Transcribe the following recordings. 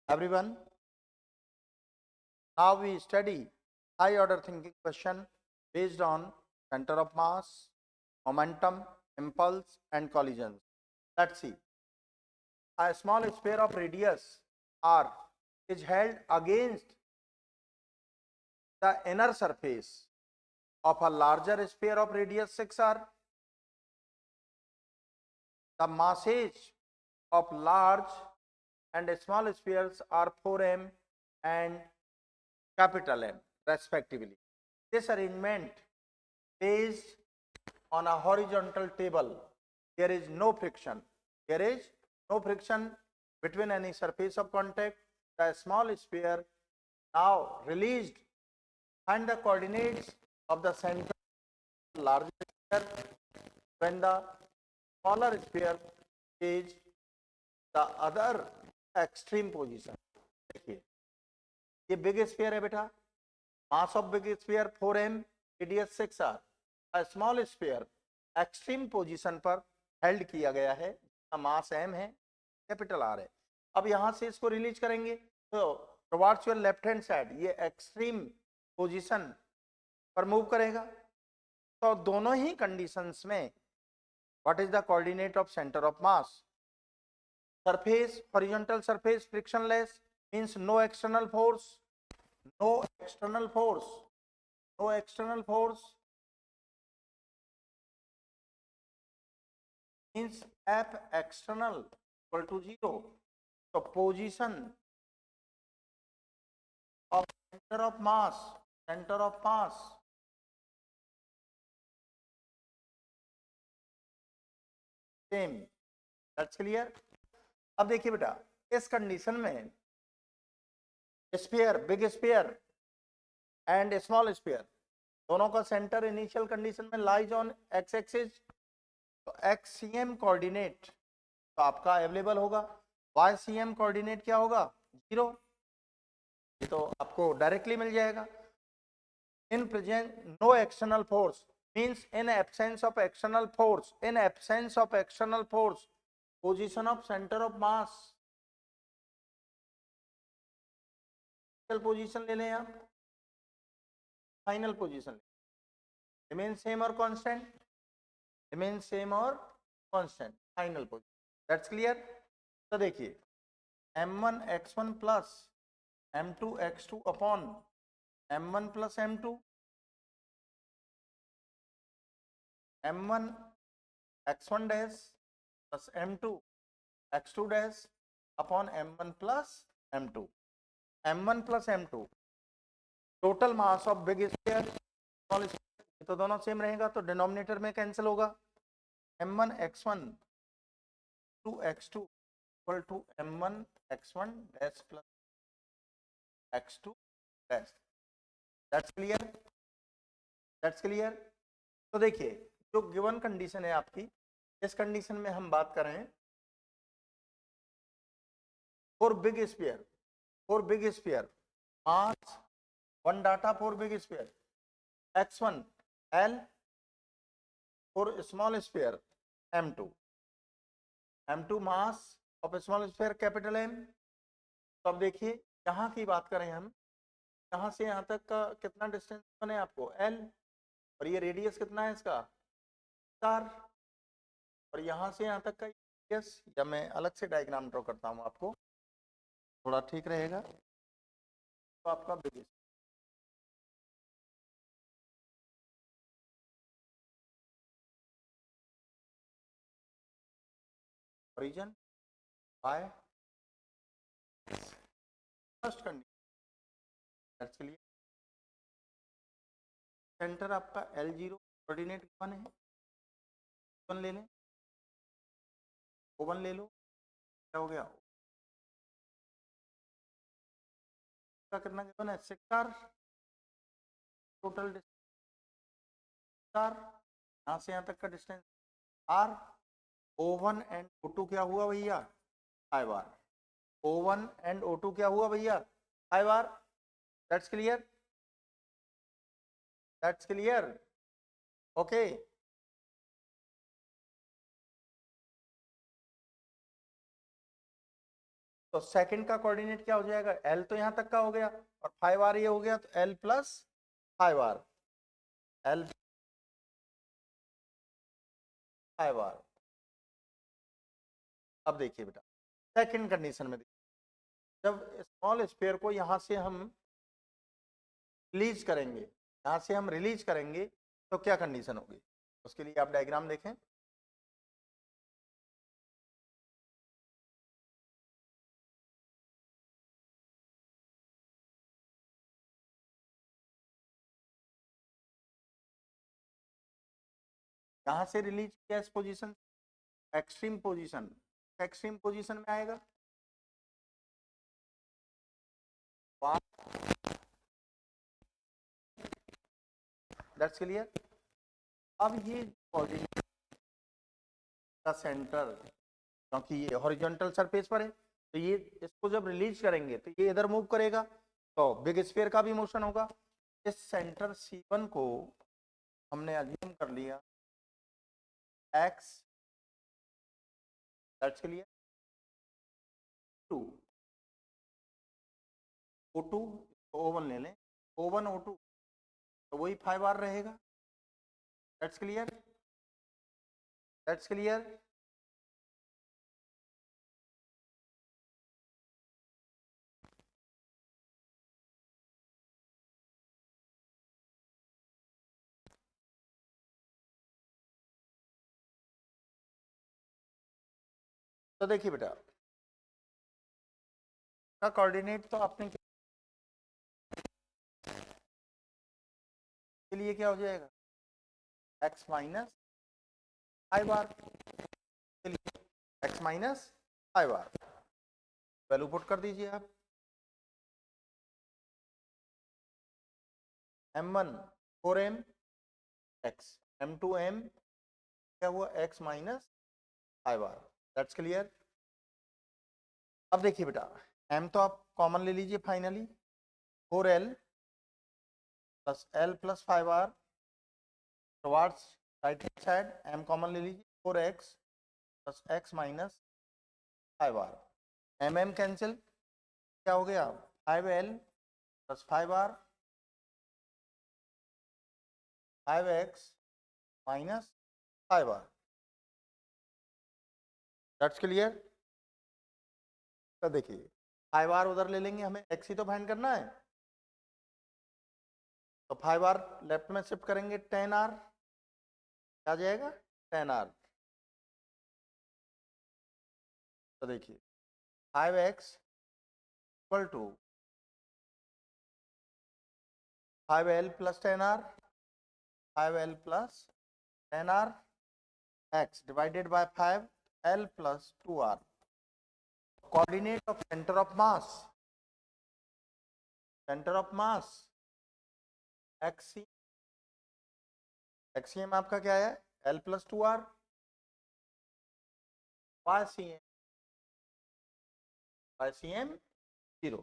everyone. Now we study high order thinking question based on center of mass, momentum, impulse and collisions. Let's see. A small sphere of radius r is held against the inner surface of a larger sphere of radius 6r. The masses of large and small spheres are 4m and capital M respectively. This arrangement based on a horizontal table. There is no friction. There is no friction between any surface of contact. The small sphere now released and the coordinates of the center of the larger sphere when the smaller sphere is the other extreme position. देखिए ये big sphere है बेटा, mass of big sphere 4m, radius 6r, a small sphere extreme position पर held किया गया है, मास m है, capital R है. अब यहां से इसको रिलीज करेंगे तो towards your left hand side ये एक्सट्रीम पोजीशन पर मूव करेगा. तो दोनों ही कंडीशंस में what is the coordinate of centre of mass? Surface, horizontal surface frictionless means no external force, no external force, no external force means F external equal to 0. So position of center of mass same. That's clear. अब देखिए बेटा, इस condition में sphere, big sphere and small sphere दोनों का centre initial condition में lies on x axis. तो x C M coordinate तो आपका अवेलेबल होगा, वाई सी एम कोऑर्डिनेट क्या होगा? 0. ये तो आपको डायरेक्टली मिल जाएगा. In present no external force means in absence of external force, in absence of external force position of centre of mass, position ले लें आप, फाइनल पोजीशन रिमेन सेम और कांस्टेंट, रिमेन सेम और constant, final position. That's clear. तो देखिए m1 x1 plus m2 x2 upon m1 plus m2, m1 x1 dash plus m2 x2 dash upon m1 plus m2. m1 plus m2 total mass of big sphere, small sphere तो दोनों same रहेगा तो denominator में cancel होगा. m1 x1 2 x2 equal to m1 x1 dash plus x2 dash. That's clear. That's clear. तो देखिए जो given condition है आपकी, इस कंडीशन में हम बात कर रहे हैं for big sphere mass one data for big sphere x1 L, for small sphere m2 mass of small sphere capital M. तो अब देखिए यहाँ की बात करें हम, यहाँ से यहाँ तक का कितना डिस्टेंस बने आपको L, और ये रेडियस कितना है इसका 4, और यहाँ से यहाँ तक का रेडियस, जब मैं अलग से डायग्राम ड्रॉ करता हूँ आपको थोड़ा ठीक रहेगा. तो आपका big origin by first condition. That's clear. Centre आपका L0 कोऑर्डिनेट 1 है, 1 ले लें, O1 ले लो, क्या हो गया का कितना गिवन है 6r, टोटल डिस्टेंस r, यहाँ से यहाँ तक का distance r. O1 and O2 क्या हुआ भैया 5r, O1 एंड O2 क्या हुआ भैया 5r. That's clear. That's clear. Okay. तो सेकंड का कोऑर्डिनेट क्या हो जाएगा, L तो यहाँ तक का हो गया और 5R ये हो गया, तो L plus 5R, L 5R। अब देखिए बेटा सेकंड कंडीशन में जब स्मॉल स्फीयर को यहां से हम रिलीज करेंगे, यहां से हम रिलीज करेंगे तो क्या कंडीशन होगी, उसके लिए आप डायग्राम देखें। यहां से रिलीज किया इस position, extreme position, extreme position में आएगा, दैट्स क्लियर। अब ये पोजीशन का सेंटर, क्योंकि ये हॉरिजॉन्टल सरफेस पर है, तो ये इसको जब रिलीज करेंगे तो ये इधर मूव करेगा, तो बिग स्फीयर का भी मोशन होगा। इस सेंटर C1 को हमने अज्यूम कर लिया x, that's clear, to O2, O1 ले लें, O1 O2 तो वही 5R रहेगा, दैट्स क्लियर, दैट्स क्लियर। तो देखिए बेटा का कोऑर्डिनेट तो आपने के लिए क्या हो जाएगा, x minus 5R, x minus 5R value put कर दीजिए आप, m1 4m x, m2 m क्या हुआ x minus 5R, that's clear. अब देखिए बेटा m तो आप कॉमन ले लीजिए finally, 4l plus l plus 5R towards right hand side, m common ले लीजिए, 4x plus x minus 5R, mm cancel, क्या हो गया 5l plus 5R 5x minus 5R, that's clear. तो देखिए 5R उधर ले लेंगे, हमें x ही तो फाइंड करना है, तो 5R लेफ्ट में शिफ्ट करेंगे, 10R क्या जाएगा 10R। तो देखिए 5x equal to 5l plus 10R, 5l plus 10R x divided by 5l plus 2R, coordinate of center of mass, center of mass xc, xcm आपका क्या है l plus 2R, ycm, ycm 0,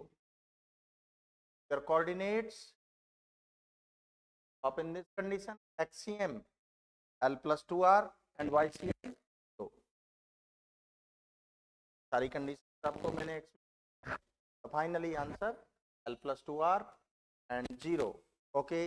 your coordinates of in this condition xcm l plus 2R and ycm 0, सारी condition आपको मैंने, तो finally answer l plus 2R and 0, okay।